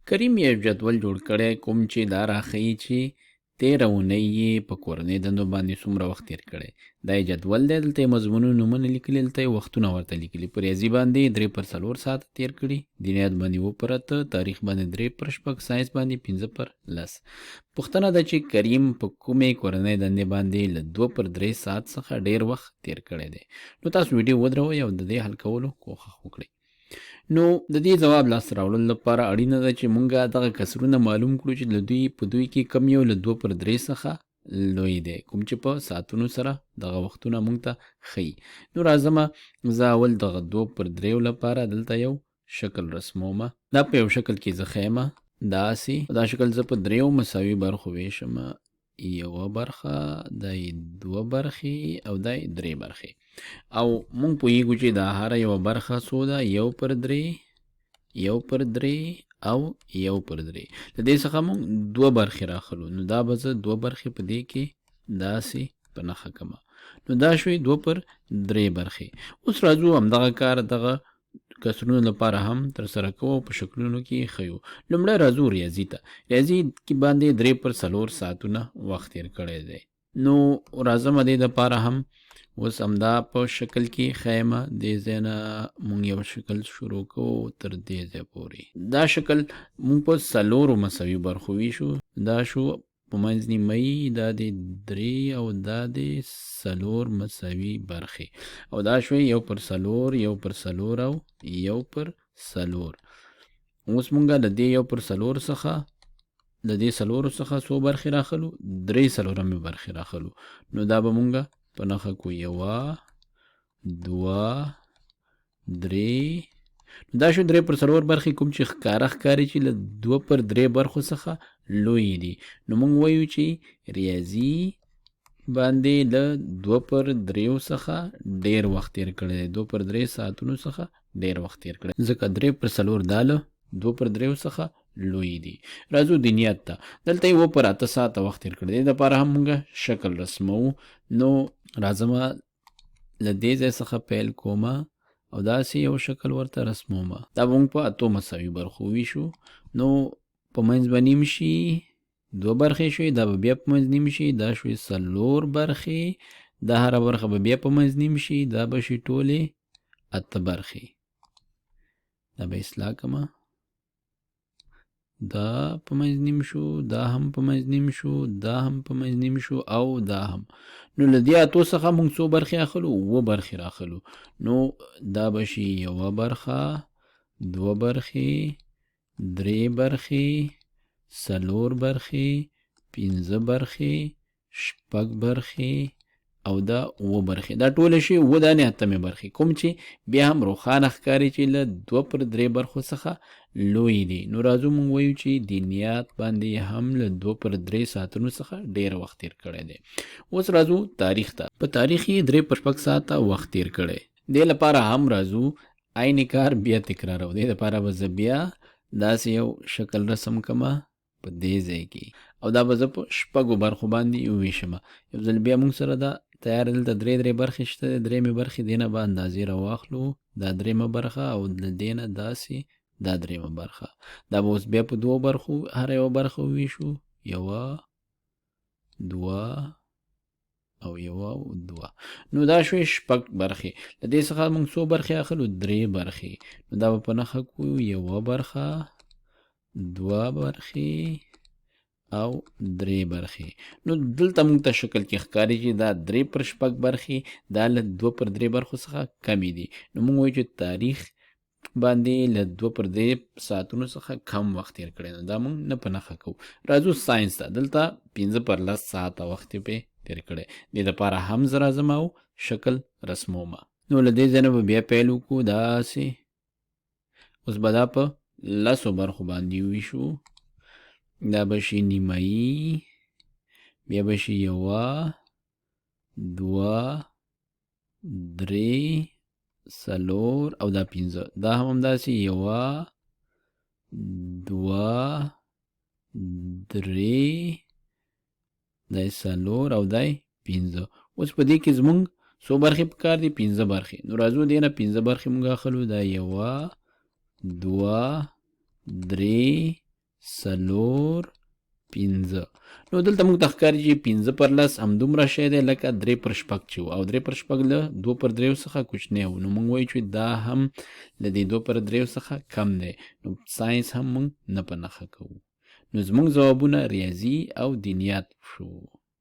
کریم یو جدول جوړ کړی کوم چې دا راښیي چې تېره اونۍ یې په کورنۍ دندو باندې څومره وخت تېر کړی. دا یې جدول دی، دلته یې مضمونونو نومونه لیکلي، دلته یې وختونه ورته لیکلي. په ریاضي باندې 3/4 ساعته تېر کړي، دینیات باندې 2/8، تاریخ باندې 3/6، ساینس باندې 5/10. پوښتنه ده چې کریم په کومې کورنۍ دندې باندې له 2/3 ساعت څخه ډېر وخت تېر کړی دی. نو تاسو ویډیو ودروئ او د دې حل کولو کوښښ وکړئ. نو د دې ځواب لاسته راوړلو لپاره اړینه ده چې مونږ دغه کسرونه معلوم کړو چې له دوی په دوی کې کم یو له 2/3 څخه لوی دی، کوم چې په ساعتونو سره دغه وختونه مونږ ته ښیي. نو راځمه زه اول دغه 2/3 لپاره دلته یو شکل رسمومه. دا په یو شکل کې زه ښیمه داسې. دا شکل زه په 3 مساوي برخو ویشمه، یوه برخه، دا 2 برخې او دا 3 برخې. او مونږ پوهیږو چې دا هره یوه برخه څو ده، 1/3، 1/3 او 1/3. د دې څخه مونږ 2 برخې راخلو. نو دا به زه 2 برخې په دې کې داسې په نښه کړمه. نو دا شوې 2/3 برخې. اوس راځو همدغه کار دغه کسرونو لپاره هم ترسره کوو، په شکلونو کې ښیو. لومړی راځو ریاضي ته. ریاضي کې باندې 3/4 ساعتونه وخت تېر کړی دی. نو راځم دې دپاره هم اوس همدا په شکل کې ښیمه. دې ځای نه مونږ یو شکل شروع کوو تر دې ځای پورې. دا شکل مونږ په 4 مساوي برخو ویشو. دا شو په منځ نیمایي، دا د 3 او دا د 4 مساوي برخې. او دا شوی 1/4، 1/4 او 1/4. اوس مونږ د دې 1/4 څخه د دې 4 څخه څو برخې راخلو؟ 3/4 برخې راخلو. نو دا به مونږ په نښه کو 1، 2، 3. دا شو 3/4 برخې، کوم چې ښکاري چې له 2/3 برخو څخه لوی دي. نو مونږ وایو چې ریاضي باندې له 2/3 څخه ډېر وخت تېر کړی دی، 2/3 ساعتونو څخه ډېر وخت تېر کړی، ځکه 3/4 دا له 2/3 څخه لوی دي. راځو دینیات ته. دلته یې 2/8 ساعته وخت تېر کړی دی. د لپاره هم مونږ شکل رسموو. نو راځمه له دې ځای څخه پیل کومه او داسې یو شکل ورته رسمومه. دا به مونږ په 8 مساوي برخو ویشو. نو په منځ به نیم شي، 2 برخې شوې، دا به بیا په منځ نیم شي، دا شوې 4 برخې، دا هره برخه به بیا په منځ نیم شي، دا به شي ټولې 8 برخې. دا به اصلاح کړمه. دا په منځ نیم شو، دا هم په منځ نیم شو، دا هم په منځ نیم شو او دا هم. نو له دې 8 څخه مونږ څو برخې اخلو؟ 2 برخې راخلو. نو دا به شي 1 برخه، 2 برخې، 3 برخې، 4 برخې، 5 برخې، 6 برخې او دا 7 برخې. دا ټوله شي 7 دانې 8 برخې، کوم چې بیا هم روښانه ښکاري چې له 2/3 برخو څخه لوی دي. نو راځو مونږ وایو چې دینیات باندې هم له 2/3 ساعتونو څخه ډېر وخت تېر کړی دی. اوس راځو تاریخ ته. په تاریخ یې 3/6 ساعته وخت تېر کړی. دې لپاره هم راځو عین کار بیا تکرارو. دې لپاره به زه بیا داسې یو شکل رسم کړمه په دې ځای کې، او دا به زه په 6 برخو باندې وویشمه. یو ځل بیا مونږ سره دا تیار دلته 3 برخې شته. 3 برخې دې نه به اندازې راواخلو. دا 3 برخه او د دې نه داسې دا 3 برخه. دا به اوس بیا په 2 برخو هره یوه برخه وویشو، 1، 2 او 1 او 2. نو دا شوې 6 برخې. د دې څخه موږ څو برخې اخلو؟ 3 برخې. نو دا به په نښه کړو 1 برخه، 2 برخې او 3 برخې. نو دلته موږ ته شکل کې ښکاري چې دا 3/6 برخې دا له 2/3 برخو څخه کمې دي. نو موږ وایو چې تاریخ باندې له 2/3 ساعتونو څخه کم وخت تېر کړی. نو دا موږ نه په نښه کوو. راځو ساینس ته. دلته 15 ساعته وخت پې تېر کړی. دې دپاره هم زه راځم او شکل رسمومه. نو له دې ځای نه به بیا پیل وکړو داسې. اوس به دا په 10 برخو باندې وویشو. دا به شي نیمایي، بیا به شي 1، 2، 3، 4 او دا 5. دا هم همداسې 1، 2، 3، دا 4 او دا 5. اوس په دې کې زمونږ څو برخې پکار دي؟ 15 برخې. نو راځو دې نه 15 برخې مونږ اخلو. دا 1، 2، 3، څلور پنځه. نو دلته موږ ته ښکاري چې 15 پر 10 همدومره شی دی لکه 3 پر شپږ چې و، او 3 پر شپږ له 2 پر 3 څخه کوچنی و. نو موږ وایو چې دا هم له دې 2 پر 3 څخه کم دی. نو ساینس هم موږ نه په نښه کوو. نو زموږ ځوابونه ریاضي او دینیات شو.